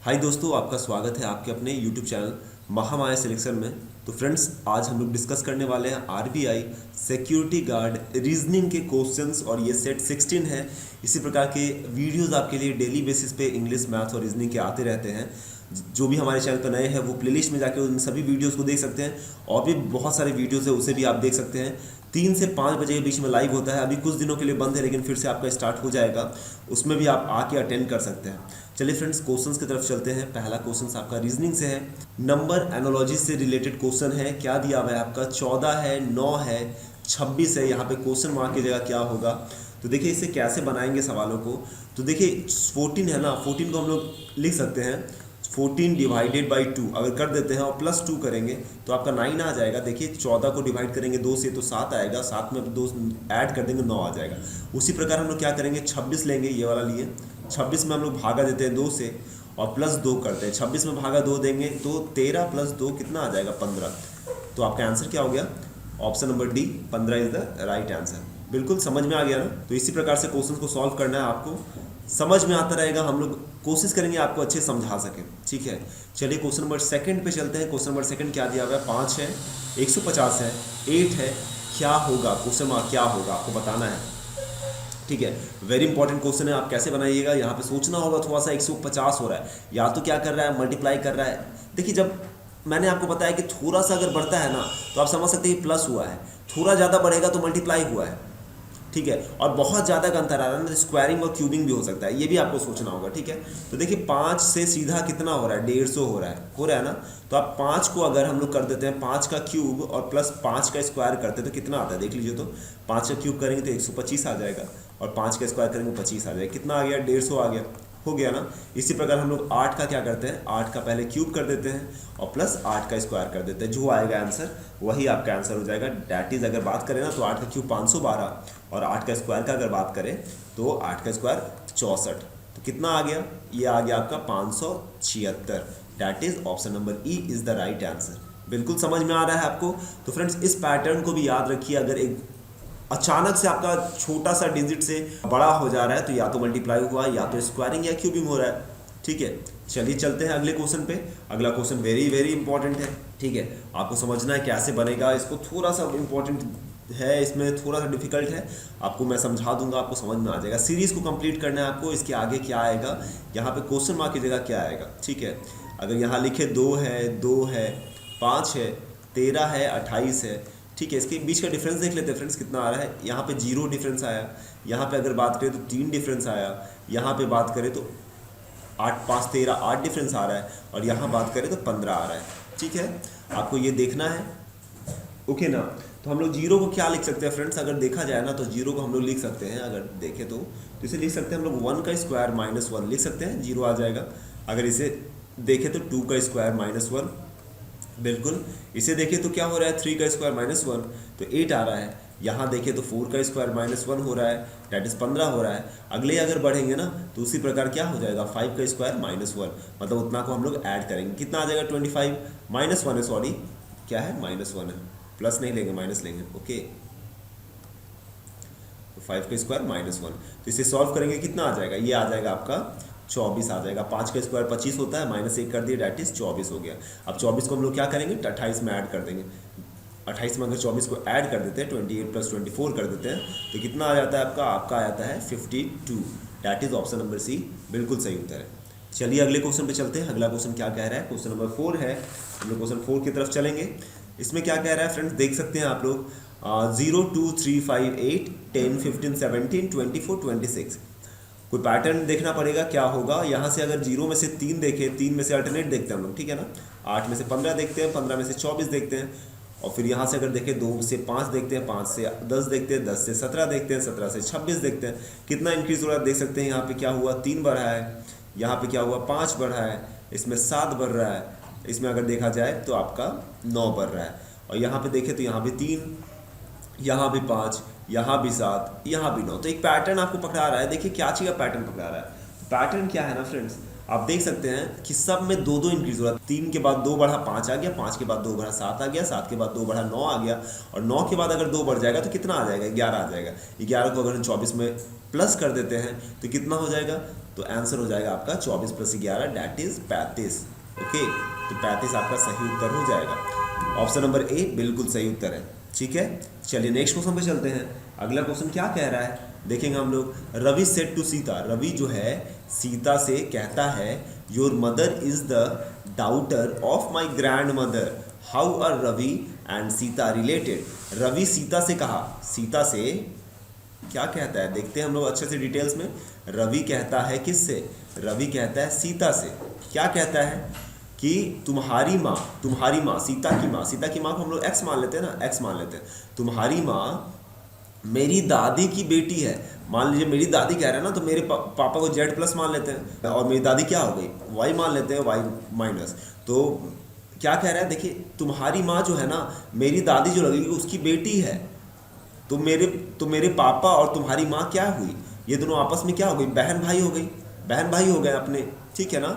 हाय दोस्तों, आपका स्वागत है आपके अपने यूट्यूब चैनल महामाया सिलेक्शन में। तो फ्रेंड्स, आज हम लोग डिस्कस करने वाले हैं आरबीआई सिक्योरिटी गार्ड रीजनिंग के क्वेश्चंस और ये सेट 16 है। इसी प्रकार के वीडियोस आपके लिए डेली बेसिस पे इंग्लिश, मैथ्स और रीजनिंग के आते रहते हैं। जो भी हमारे चैनल पर नए हैं वो प्लेलिस्ट में जाकर उन सभी वीडियोस को देख सकते हैं, और भी बहुत सारे वीडियोस है उसे भी आप देख सकते हैं। 3 से 5 बजे के बीच में लाइव होता है। अभी कुछ दिनों के लिए बंद है, लेकिन फिर से आपका स्टार्ट हो जाएगा, उसमें भी आप आके अटेंड कर सकते हैं। चलिए फ्रेंड्स, क्वेश्चंस की तरफ चलते हैं। पहला क्वेश्चन आपका रीजनिंग से है, नंबर एनोलॉजी से रिलेटेड क्वेश्चन है। क्या दिया हुआ है आपका? 14 है, 9 है, 26 है। यहाँ पे क्वेश्चन मार्क की जगह क्या होगा? तो देखिए इसे कैसे बनाएंगे सवालों को। तो देखिए 14 है ना, 14 को हम लोग लिख सकते हैं 14 डिवाइडेड बाई 2 अगर कर देते हैं और प्लस 2 करेंगे तो आपका 9 आ जाएगा। देखिए 14 को डिवाइड करेंगे 2 से तो 7 आएगा, 7 में 2 ऐड कर देंगे 9 आ जाएगा। उसी प्रकार हम लोग क्या करेंगे, 26 लेंगे, ये वाला लिए 26 में हम लोग भागा देते हैं 2 से और प्लस 2 करते हैं। 26 में भागा 2 देंगे तो 13 प्लस 2 कितना आ जाएगा? 15। तो आपका आंसर क्या हो गया? Option number D, 15 is the right answer. बिल्कुल समझ में आ गया ना। तो इसी प्रकार से क्वेश्चन को सॉल्व करना है आपको, समझ में आता रहेगा। हम लोग कोशिश करेंगे आपको अच्छे समझा सके, ठीक है। चलिए क्वेश्चन नंबर सेकंड पे चलते हैं। क्वेश्चन नंबर सेकंड क्या दिया हुआ है? 5 है, 150 है, 8 है, क्या होगा? क्वेश्चन मार्क क्या होगा आपको बताना है, ठीक है। वेरी इंपॉर्टेंट क्वेश्चन है, आप कैसे बनाइएगा यहाँ पे सोचना होगा थोड़ा सा। 150 हो रहा है, या तो क्या कर रहा है, मल्टीप्लाई कर रहा है। देखिए जब मैंने आपको बताया कि थोड़ा सा अगर बढ़ता है ना तो आप समझ सकते हैं प्लस हुआ है, थोड़ा ज़्यादा बढ़ेगा तो मल्टीप्लाई हुआ है, ठीक है। और बहुत ज़्यादा का अंतर आ रहा है ना, स्क्वायरिंग और क्यूबिंग भी हो सकता है, ये भी आपको सोचना होगा, ठीक है। तो देखिए 5 से सीधा कितना हो रहा है? 150 हो रहा है ना। तो आप 5 को अगर हम लोग कर देते हैं 5 का क्यूब और प्लस 5 का स्क्वायर करते हैं तो कितना आता है देख लीजिए। तो 5 का क्यूब करेंगे तो 125 आ जाएगा, और 5 का स्क्वायर करेंगे 25 आ जाएगा। कितना आ गया? 150 आ गया, हो गया ना। इसी प्रकार हम लोग 8 का क्या करते हैं, 8 का पहले क्यूब कर देते हैं और प्लस 8 का स्क्वायर कर देते हैं। जो आएगा आंसर वही आपका आंसर हो जाएगा। डैट इज अगर बात करें ना तो 8 का क्यूब 512 और 8 का स्क्वायर का अगर बात करें तो 8 का स्क्वायर 64। तो कितना आ गया? ये आ गया आपका 576। That is option number E is the right answer. बिल्कुल समझ में आ रहा है आपको। तो फ्रेंड्स, इस पैटर्न को भी याद रखिए। अगर एक अचानक से आपका छोटा सा डिजिट से बड़ा हो जा रहा है तो या तो मल्टीप्लाई हुआ, या तो स्क्वायरिंग या क्यूबिंग हो रहा है, ठीक है। चलिए चलते हैं अगले क्वेश्चन पे। अगला क्वेश्चन वेरी वेरी इंपॉर्टेंट है, ठीक है। आपको समझना है कैसे बनेगा। इसको थोड़ा सा इंपॉर्टेंट है, इसमें थोड़ा सा डिफिकल्ट है, आपको मैं समझा दूंगा, आपको समझ में आ जाएगा। सीरीज को कंप्लीट करना है आपको। इसके आगे क्या आएगा, यहाँ पे क्वेश्चन मार्क की जगह क्या आएगा, ठीक है। अगर यहाँ लिखे 2 है, 5 है, 13 है, 28 है, ठीक है। इसके बीच का डिफरेंस देख लेते हैं फ्रेंड्स, कितना आ रहा है। यहाँ पे 0 डिफरेंस आया, यहाँ पे अगर बात करें तो 3 डिफरेंस आया, यहाँ पे बात करें तो 8 5 13 8 डिफरेंस आ रहा है, और यहाँ बात करें तो 15 आ रहा है, ठीक है। आपको ये देखना है, ओके ना। तो हम लोग 0 को क्या लिख सकते हैं फ्रेंड्स? अगर देखा जाए ना तो 0 को हम लोग लिख सकते हैं, अगर देखें तो इसे लिख सकते हैं हम लोग 1 का स्क्वायर माइनस 1 लिख सकते हैं, 0 आ जाएगा। अगर इसे देखें तो 2 का स्क्वायर माइनस 1, बिल्कुल। इसे देखें तो क्या हो रहा है, 3 का स्क्वायर माइनस 1 तो 8 आ रहा है। यहाँ देखें तो 4 का स्क्वायर माइनस 1 हो रहा है, डैट इज 15 हो रहा है। अगले अगर बढ़ेंगे ना तो उसी प्रकार क्या हो जाएगा, 5 का स्क्वायर माइनस 1, मतलब उतना को हम लोग ऐड करेंगे। कितना आ जाएगा? 25 माइनस 1 है, सॉरी क्या है, माइनस 1 है, प्लस नहीं लेंगे माइनस लेंगे, ओके। तो 5 का स्क्वायर माइनस 1, तो इसे सॉल्व करेंगे, कितना आ जाएगा? ये आ जाएगा आपका 24 आ जाएगा। 5 का स्क्वायर 25 होता है, माइनस 1 कर दिए, डैट इज 24 हो गया। अब 24 को हम लोग क्या करेंगे, 28 में ऐड कर देंगे। 28 में अगर 24 को ऐड कर देते हैं, 28 प्लस 24 कर देते हैं तो कितना आ जाता है आपका? आपका आ जाता है 52। That is option number C, बिल्कुल सही उत्तर है। चलिए अगले क्वेश्चन पे चलते हैं। अगला क्वेश्चन क्या कह रहा है? क्वेश्चन नंबर 4 है, हम लोग क्वेश्चन 4 की तरफ चलेंगे। इसमें क्या कह रहा है फ्रेंड्स, देख सकते हैं आप लोग, 0 2 3 5 8 10 15 17 24 26। कोई पैटर्न देखना पड़ेगा क्या होगा। यहाँ से अगर 0 में से 3 देखें, 3 में से अल्टरनेट देखते हैं हम लोग, ठीक है ना। 8 में से 15 देखते हैं, 15 में से 24 देखते हैं, और फिर यहाँ से अगर देखें 2 से 5 देखते हैं, 5 से 10 देखते हैं, 10 से 17 देखते हैं, 17 से 26 देखते हैं। कितना इंक्रीज हो रहा है देख सकते हैं। यहाँ पे क्या हुआ, 3 बढ़ा है, यहाँ पे क्या हुआ, 5 बढ़ा है, इसमें 7 बढ़ रहा है, इसमें अगर देखा जाए तो आपका 9 बढ़ रहा है, और यहाँ पे देखें तो यहाँ भी 3, यहाँ भी 5, यहाँ भी 7, यहाँ भी 9। तो एक पैटर्न आपको पकड़ा रहा है। देखिए क्या चीज़ का पैटर्न पकड़ा रहा है। पैटर्न क्या है ना फ्रेंड्स, आप देख सकते हैं कि सब में 2 2 इंक्रीज हो रहा है। 3 के बाद 2 बढ़ा 5 आ गया, 5 के बाद 2 बढ़ा 7 आ गया, 7 के बाद 2 बढ़ा 9 आ गया, और 9 के बाद अगर 2 बढ़ जाएगा तो कितना आ जाएगा, 11 आ जाएगा। 11 को अगर हम 24 में प्लस कर देते हैं तो कितना हो जाएगा, तो आंसर हो जाएगा आपका 24 + 11 दैट इज 35। ओके, तो 35 आपका सही उत्तर हो जाएगा। ऑप्शन नंबर ए बिल्कुल सही उत्तर है। ठीक है, चलिए नेक्स्ट क्वेश्चन पे चलते हैं। अगला क्वेश्चन क्या कह रहा है देखेंगे हम लोग। रवि सेड टू सीता, रवि जो है सीता से कहता है your mother is the daughter of my grandmother, how are Ravi and Sita related. Ravi Sita से कहा, सीता से क्या कहता है देखते हैं हम लोग अच्छे से डिटेल्स में। रवि कहता है किससे, रवि कहता है सीता से। क्या कहता है कि तुम्हारी माँ सीता की माँ को हम लोग एक्स मान लेते हैं ना, एक्स मान लेते हैं। तुम्हारी माँ मेरी दादी की बेटी है। मान लीजिए मेरी दादी कह रहा है ना, तो मेरे पापा को Z+ मान लेते हैं और मेरी दादी क्या हो गई Y मान लेते हैं, Y-। तो क्या कह रहा है देखिए, तुम्हारी माँ जो है ना, मेरी दादी जो लगेगी उसकी बेटी है। तो मेरे पापा और तुम्हारी माँ क्या हुई, ये दोनों आपस में क्या हो गई, बहन भाई हो गई, बहन भाई हो गए अपने। ठीक है ना।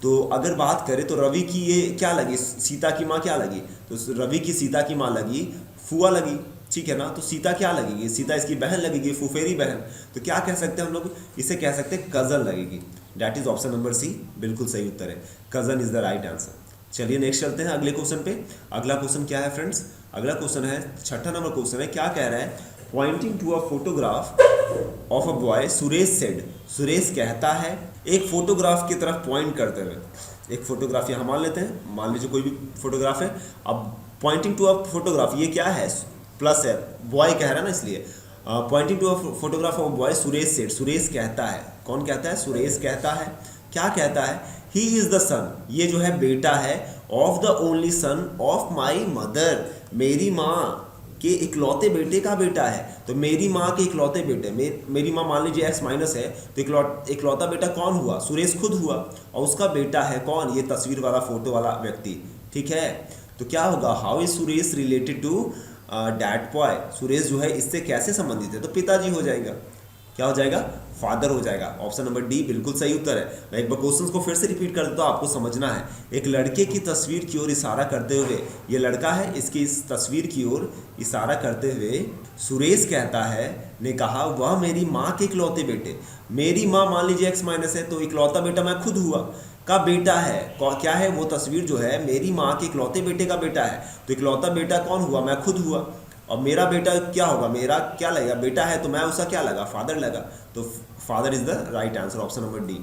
तो अगर बात करें तो रवि की ये क्या लगी, सीता की माँ क्या लगी, तो रवि की सीता की माँ लगी फुआ लगी। ठीक है ना। तो सीता क्या लगेगी, सीता इसकी बहन लगेगी, फुफेरी बहन। तो क्या कह सकते हैं हम लोग, इसे कह सकते हैं कज़न लगेगी। That is option number C बिल्कुल सही उत्तर है, cousin is the right answer. चलिए नेक्स्ट चलते हैं अगले क्वेश्चन पे। अगला क्वेश्चन क्या है फ्रेंड्स, अगला क्वेश्चन है 6ठा नंबर क्वेश्चन है। क्या कह रहा है, pointing to a photograph of a boy Suresh said, Suresh कहता है एक फोटोग्राफ की तरफ पॉइंट करते हुए। एक फोटोग्राफ यहाँ मान लेते हैं, मान लीजिए कोई भी फोटोग्राफ है। अब पॉइंटिंग टू अ फोटोग्राफ, ये क्या है, प्लस है, बॉय कह रहा है ना, इसलिए pointing to a photograph of boy Suresh said, Suresh कहता है। कौन कहता है, सुरेश कहता है। क्या कहता है, ही इज द सन, ये जो है बेटा है, of the only son of my mother, मेरी माँ के इकलौते बेटे का बेटा है। तो मेरी माँ के इकलौते बेटे, मेरी माँ मान लीजिए X- है, तो इकलौता बेटा कौन हुआ, सुरेश खुद हुआ, और उसका बेटा है कौन, ये तस्वीर वाला फोटो वाला व्यक्ति। ठीक है। तो क्या होगा, how is Suresh related to that boy, Suresh जो है इससे कैसे संबंधित है, तो पिताजी हो जाएगा। क्या हो जाएगा, फादर हो जाएगा। ऑप्शन नंबर डी बिल्कुल सही उत्तर है। मैं एक बार क्वेश्चन को फिर से रिपीट कर देता हूँ, आपको समझना है। एक लड़के की तस्वीर की ओर इशारा करते हुए, ये लड़का है, इसकी इस तस्वीर की ओर इशारा करते हुए सुरेश कहता है, ने कहा वह मेरी माँ के इकलौते बेटे, मेरी माँ मान लीजिए X- है, तो इकलौता बेटा मैं खुद हुआ का बेटा है। क्या है, वो तस्वीर जो है मेरी माँ के इकलौते बेटे का बेटा है। तो इकलौता बेटा कौन हुआ, मैं खुद हुआ, और मेरा बेटा क्या होगा, मेरा क्या लगेगा, बेटा है, तो मैं उसका क्या लगा, फादर लगा। तो father is the right answer, option number D.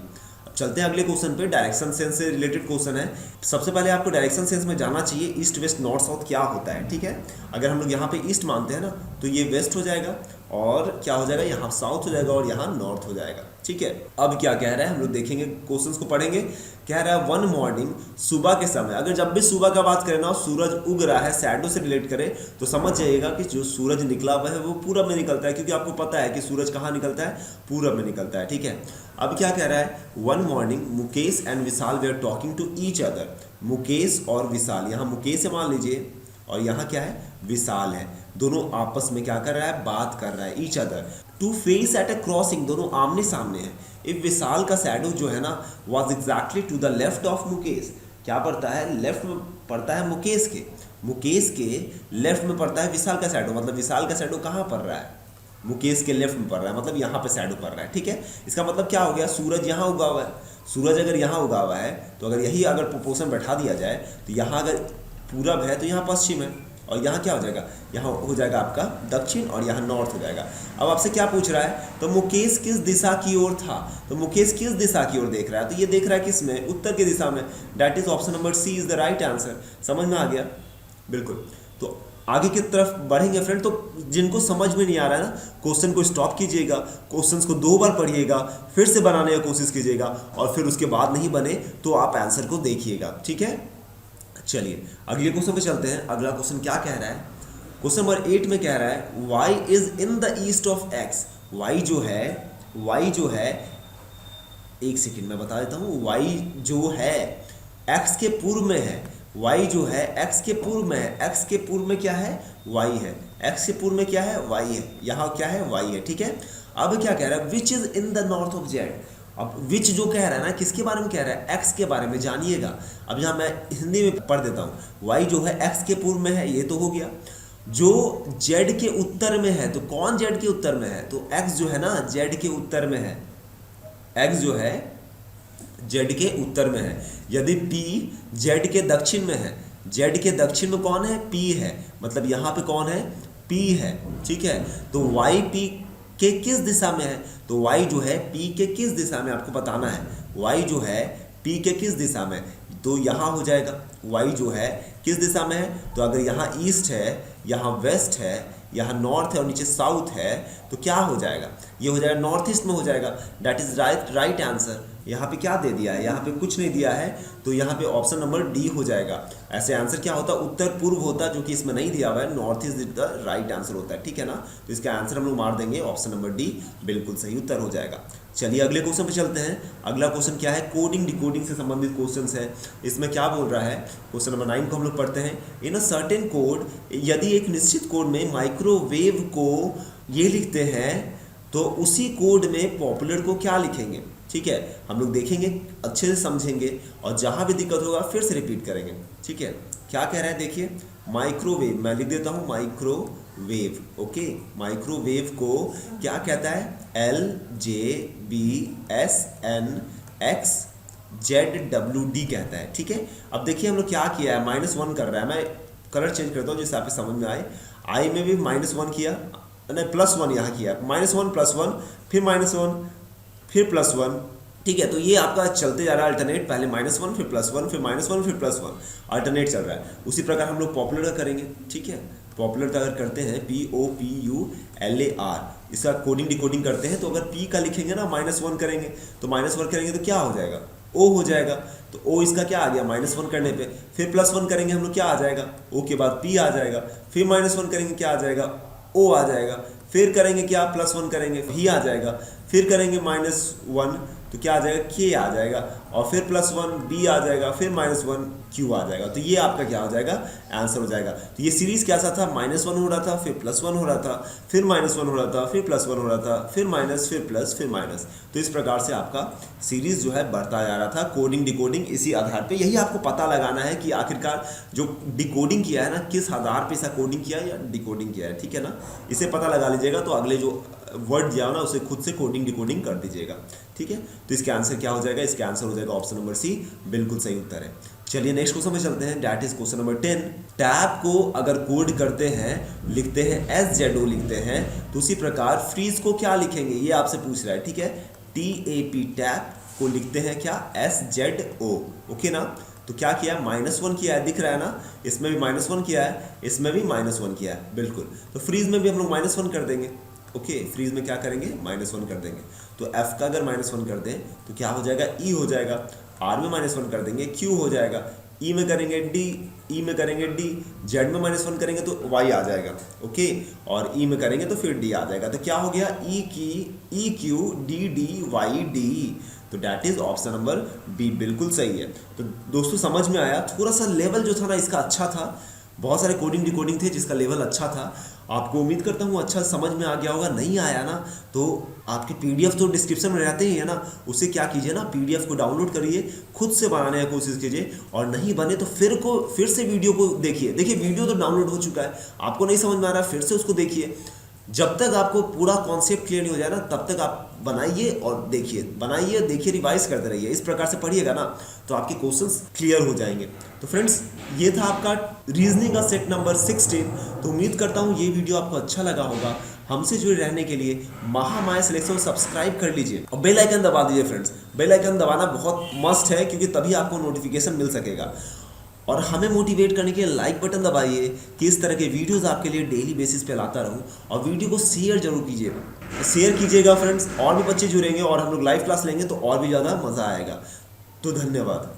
अब चलते हैं अगले क्वेश्चन पे। डायरेक्शन सेंस से रिलेटेड क्वेश्चन है। सबसे पहले आपको डायरेक्शन सेंस में जानना चाहिए ईस्ट वेस्ट नॉर्थ साउथ क्या होता है। ठीक है। अगर हम लोग यहाँ पे ईस्ट मानते हैं ना, तो ये वेस्ट हो जाएगा, और क्या हो जाएगा, यहाँ साउथ हो जाएगा, और यहाँ नॉर्थ हो जाएगा। ठीक है। अब क्या कह रहा है, हम लोग देखेंगे, क्वेश्चंस को पढ़ेंगे। कह रहा है वन मॉर्निंग, सुबह के समय, अगर जब भी सुबह का बात करें ना, सूरज उग रहा है, शैडो से रिलेट करें, तो समझ जाइएगा कि जो सूरज निकला हुआ है वो पूरब में निकलता है, क्योंकि आपको पता है कि सूरज कहाँ निकलता है, पूरब में निकलता है। ठीक है। अब क्या कह रहा है, one morning Mukesh and Vishal they are talking to each other, Mukesh और विशाल, यहाँ मुकेश है मान लीजिए, और यहाँ क्या है, विशाल है, दोनों आपस में क्या कर रहा है, बात कर रहा है, each other to face at a crossing, दोनों आमने सामने है। इफ विशाल का शैडो जो है ना was exactly to the left of Mukesh, क्या पड़ता है, लेफ्ट में पड़ता है मुकेश के लेफ्ट में पड़ता है विशाल का शैडो। मतलब विशाल का शैडो कहाँ पड़ रहा है, मुकेश के लेफ्ट में पड़ रहा है, मतलब यहाँ पे शैडो पड़ रहा है। ठीक है। इसका मतलब क्या हो गया, सूरज यहाँ उगा हुआ है, सूरज अगर यहाँ उगा हुआ है, तो अगर यही अगर प्रोपोर्शन बैठा दिया जाए, तो यहाँ अगर पूरब है तो यहाँ पश्चिम है, और यहाँ क्या हो जाएगा, यहाँ हो जाएगा आपका दक्षिण, और यहाँ नॉर्थ हो जाएगा। अब आपसे क्या पूछ रहा है, तो मुकेश किस दिशा की ओर था, तो मुकेश किस दिशा की ओर देख रहा है, तो ये देख रहा है किस में, उत्तर की दिशा में। That is option number C is the right answer. समझ में आ गया, बिल्कुल। तो आगे की तरफ बढ़ेंगे फ्रेंड। तो जिनको समझ में नहीं आ रहा है ना, क्वेश्चन को स्टॉप कीजिएगा, क्वेश्चंस को 2 बार पढ़िएगा, फिर से बनाने की कोशिश कीजिएगा, और फिर उसके बाद नहीं बने तो आप आंसर को देखिएगा। ठीक है। चलिए अगले क्वेश्चन पे चलते हैं। अगला क्वेश्चन क्या कह रहा है, क्वेश्चन नंबर 8 में कह रहा है y is in the east of x, y जो है, एक सेकंड में बता देता हूँ, y जो है x के पूर्व में है, y जो है x के पूर्व में है, x के पूर्व में क्या है, y है, x के पूर्व में क्या है, y है, यहाँ क्या है, y है। ठीक है। अब क्या कह रहा है, which is in the north of z। अब विच जो कह रहा है ना, किसके बारे में कह रहा है, x के बारे में, जानिएगा। अब यहाँ मैं हिंदी में पढ़ देता हूँ, y जो है x के पूर्व में है, ये तो हो गया। जो z के उत्तर में है, तो कौन z के उत्तर में है, तो x जो है ना z के उत्तर में है, एक्स जो है जेड के उत्तर में है, यदि पी जेड के दक्षिण में है, जेड के दक्षिण में कौन है, पी है, मतलब यहाँ पे कौन है, पी है, ठीक है। तो वाई पी के किस दिशा में है, तो वाई जो है पी के किस दिशा में आपको बताना है, वाई जो है पी के किस दिशा में, तो यहाँ हो जाएगा वाई जो है किस दिशा में है, तो अगर यहाँ ईस्ट है, यहाँ वेस्ट है, यहाँ नॉर्थ है और नीचे साउथ है, तो क्या हो जाएगा, ये हो जाएगा नॉर्थ ईस्ट में हो जाएगा। That is right answer. यहाँ पे क्या दे दिया है, यहाँ पे कुछ नहीं दिया है, तो यहाँ पे ऑप्शन नंबर डी हो जाएगा। ऐसे आंसर क्या होता, उत्तर पूर्व होता, जो कि इसमें नहीं दिया हुआ है, north east the right answer होता है, ठीक है ना। तो इसका आंसर हम लोग मार देंगे ऑप्शन नंबर डी, बिल्कुल सही उत्तर हो जाएगा। चलिए अगले क्वेश्चन पे चलते हैं। अगला क्वेश्चन क्या है, कोडिंग डिकोडिंग से संबंधित क्वेश्चन है। इसमें क्या बोल रहा है, क्वेश्चन नंबर 9 को हम लोग पढ़ते हैं। इन अ सर्टेन कोड, यदि एक निश्चित कोड में माइक्रोवेव को ये लिखते हैं तो उसी कोड में पॉपुलर को क्या लिखेंगे, ठीक है। हम लोग देखेंगे, अच्छे से समझेंगे और जहां भी दिक्कत होगा फिर से रिपीट करेंगे, ठीक है। क्या कह रहा है देखिए, माइक्रोवेव, मैं लिख देता हूं माइक्रोवेव, ओके। माइक्रोवेव को क्या कहता है, LJBSNXZWD कहता है, ठीक है। अब देखिए हम लोग क्या किया है, -1 कर रहा है, मैं कलर चेंज करता हूँ जिससे आप समझ में आए। आई में भी -1 किया, नहीं +1 यहाँ किया, -1 +1 फिर -1 फिर +1, ठीक है। तो ये आपका चलते जा रहा है अल्टरनेट, पहले -1 फिर +1 फिर -1 फिर +1, अल्टरनेट चल रहा है। उसी प्रकार हम लोग पॉपुलर का करेंगे, ठीक है। पॉपुलर का अगर करते हैं POPULAR, इसका कोडिंग डिकोडिंग करते हैं, तो अगर P का लिखेंगे ना -1 करेंगे, तो -1 करेंगे तो क्या हो जाएगा, O हो जाएगा। तो O इसका क्या आ गया, -1 करने पे, फिर +1 करेंगे हम लोग, क्या आ जाएगा, O के बाद P आ जाएगा, फिर -1 करेंगे क्या आ जाएगा, O आ जाएगा, फिर करेंगे क्या, +1 करेंगे V आ जाएगा, फिर करेंगे -1 तो क्या आ जाएगा, K आ जाएगा, और फिर +1 B आ जाएगा, फिर -1 Q आ जाएगा। तो ये आपका क्या हो जाएगा, आंसर हो जाएगा। तो ये सीरीज कैसा था, -1 हो रहा था, फिर +1 हो रहा था, फिर -1 हो रहा था, फिर +1 हो रहा था, फिर माइनस, फिर प्लस, फिर माइनस। तो इस प्रकार से आपका सीरीज जो है बढ़ता जा रहा था, कोडिंग डिकोडिंग इसी आधार पे। यही आपको पता लगाना है कि आखिरकार जो डिकोडिंग किया है ना, किस आधार पे इसका कोडिंग किया है या डिकोडिंग किया है, ठीक है ना। इसे पता लगा लीजिएगा, तो अगले जो वर्ड दिया हो ना उसे खुद से कोडिंग डिकोडिंग कर दीजिएगा, ठीक है। तो इसका आंसर क्या हो जाएगा, इसका आंसर हो जाएगा ऑप्शन नंबर सी, बिल्कुल सही उत्तर है। चलिए नेक्स्ट क्वेश्चन पे चलते हैं, that is question number 10। Tab को अगर कोड करते हैं, लिखते हैं SZO लिखते हैं, तो उसी प्रकार फ्रीज को क्या लिखेंगे, ये आपसे पूछ रहा है, ठीक है। TAP टैब को लिखते हैं क्या, SZO, ओके ना। तो क्या किया, -1 किया है, दिख रहा है ना, इसमें भी -1 किया है, इसमें भी -1 किया है, बिल्कुल। तो फ्रीज में भी हम लोग -1 कर देंगे, ओके। फ्रीज में क्या करेंगे, -1 कर देंगे। तो F का अगर -1 कर दें तो क्या हो जाएगा, E हो जाएगा। R में -1 कर देंगे, Q हो जाएगा। E में करेंगे D, E में करेंगे D, Z में -1 करेंगे तो Y आ जाएगा, ओके। और E में करेंगे तो फिर D आ जाएगा। तो क्या हो गया, EQDDYD, तो that is option number B, बिल्कुल सही है। तो दोस्तों समझ में आया, थोड़ा सा लेवल जो था ना इसका अच्छा था, बहुत सारे कोडिंग डिकोडिंग थे जिसका लेवल अच्छा था। आपको उम्मीद करता हूँ अच्छा समझ में आ गया होगा। नहीं आया ना तो आपके PDF तो डिस्क्रिप्शन में रहते ही है ना, उससे क्या कीजिए ना, PDF को डाउनलोड करिए, खुद से बनाने की कोशिश कीजिए, और नहीं बने तो फिर से वीडियो को देखिए। वीडियो तो डाउनलोड हो चुका है, आपको नहीं समझ में आ रहा है, फिर से उसको देखिए। जब तक आपको पूरा कॉन्सेप्ट क्लियर नहीं हो जाए ना, तब तक आप बनाइए और देखिए, बनाइए देखिए, रिवाइज करते रहिए। इस प्रकार से पढ़िएगा ना तो आपके क्वेश्चंस क्लियर हो जाएंगे। तो फ्रेंड्स ये था आपका रीजनिंग का सेट नंबर 16। तो उम्मीद करता हूँ ये वीडियो आपको अच्छा लगा होगा। हमसे जुड़े रहने के लिए महामाया सिलेक्शन सब्सक्राइब कर लीजिए और बेल आइकन दबा दीजिए फ्रेंड्स। बेल आइकन दबाना बहुत मस्ट है, क्योंकि तभी आपको नोटिफिकेशन मिल सकेगा। और हमें मोटिवेट करने के लिए लाइक बटन दबाइए कि इस तरह के वीडियोस आपके लिए डेली बेसिस पे लाता रहूं। और वीडियो को शेयर जरूर कीजिएगा, शेयर कीजिएगा फ्रेंड्स। और भी बच्चे जुड़ेंगे और हम लोग लाइव क्लास लेंगे तो और भी ज़्यादा मज़ा आएगा। तो धन्यवाद।